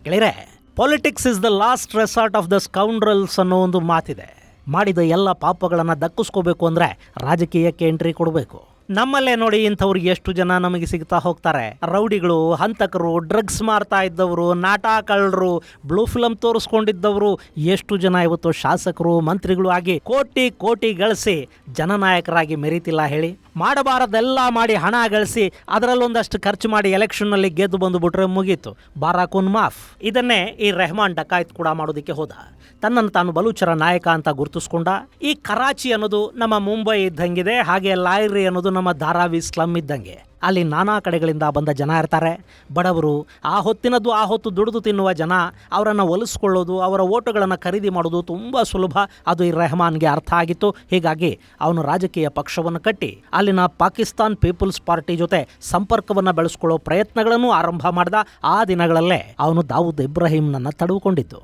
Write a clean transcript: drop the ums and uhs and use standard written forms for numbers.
ಗೆಳೆಯರೆ, politics is the last resort of the scoundrels ಅನ್ನೋ ಒಂದು ಮಾತಿದೆ. ಮಾಡಿದ ಎಲ್ಲ ಪಾಪಗಳನ್ನು ದಕ್ಕಿಸ್ಕೋಬೇಕು ಅಂದರೆ ರಾಜಕೀಯಕ್ಕೆ ಎಂಟ್ರಿ ಕೊಡಬೇಕು. ನಮ್ಮಲ್ಲೇ ನೋಡಿ ಇಂಥವ್ರಿಗೆ ಎಷ್ಟು ಜನ ನಮಗೆ ಸಿಗ್ತಾ ಹೋಗ್ತಾರೆ. ರೌಡಿಗಳು, ಹಂತಕರು, ಡ್ರಗ್ಸ್ ಮಾರ್ತಾ ಇದ್ದವರು, ನಾಟಕಳ್ಳರು, ಬ್ಲೂ ಫಿಲಮ್ ತೋರಿಸ್ಕೊಂಡಿದ್ದವರು, ಎಷ್ಟು ಜನ ಇವತ್ತು ಶಾಸಕರು, ಮಂತ್ರಿಗಳು ಆಗಿ ಕೋಟಿ ಕೋಟಿ ಗಳಿಸಿ ಜನನಾಯಕರಾಗಿ ಮೆರೀತಿಲ್ಲ ಹೇಳಿ. ಮಾಡಬಾರದೆಲ್ಲ ಮಾಡಿ ಹಣ ಗಳಿಸಿ ಅದರಲ್ಲೊಂದಷ್ಟು ಖರ್ಚು ಮಾಡಿ ಎಲೆಕ್ಷನ್ನಲ್ಲಿ ಗೆದ್ದು ಬಂದುಬಿಟ್ರೆ ಮುಗೀತು, ಬಾರಾಕೂನ್ ಮಾಫ್. ಇದನ್ನೇ ಈ ರೆಹಮಾನ್ ಡಕಾಯತ್ ಕೂಡ ಮಾಡೋದಕ್ಕೆ ಹೋದ. ತನ್ನನ್ನು ತಾನು ಬಲೂಚರ ನಾಯಕ ಅಂತ ಗುರುತಿಸ್ಕೊಂಡ. ಈ ಕರಾಚಿ ಅನ್ನೋದು ನಮ್ಮ ಮುಂಬೈ ಇದ್ದಂಗಿದೆ, ಹಾಗೆ ಲಾಯ್ರಿ ಅನ್ನೋದು ನಮ್ಮ ಧಾರಾವಿ ಸ್ಲಮ್ ಇದ್ದಂಗೆ. ಅಲ್ಲಿ ನಾನಾ ಕಡೆಗಳಿಂದ ಬಂದ ಜನ ಇರ್ತಾರೆ. ಬಡವರು, ಆ ಹೊತ್ತಿನದ್ದು ಆ ಹೊತ್ತು ದುಡಿದು ತಿನ್ನುವ ಜನ. ಅವರನ್ನು ಒಲಿಸ್ಕೊಳ್ಳೋದು, ಅವರ ಓಟುಗಳನ್ನು ಖರೀದಿ ಮಾಡೋದು ತುಂಬ ಸುಲಭ. ಅದು ಈ ರೆಹಮಾನ್ಗೆ ಅರ್ಥ ಆಗಿತ್ತು. ಹೀಗಾಗಿ ಅವನು ರಾಜಕೀಯ ಪಕ್ಷವನ್ನು ಕಟ್ಟಿ ಅಲ್ಲಿನ ಪಾಕಿಸ್ತಾನ್ ಪೀಪಲ್ಸ್ ಪಾರ್ಟಿ ಜೊತೆ ಸಂಪರ್ಕವನ್ನು ಬೆಳೆಸ್ಕೊಳ್ಳೋ ಪ್ರಯತ್ನಗಳನ್ನು ಆರಂಭ ಮಾಡಿದ. ಆ ದಿನಗಳಲ್ಲೇ ಅವನು ದಾವೂದ್ ಇಬ್ರಾಹಿಂನನ್ನು ತಡೆದುಕೊಂಡಿದ್ದು.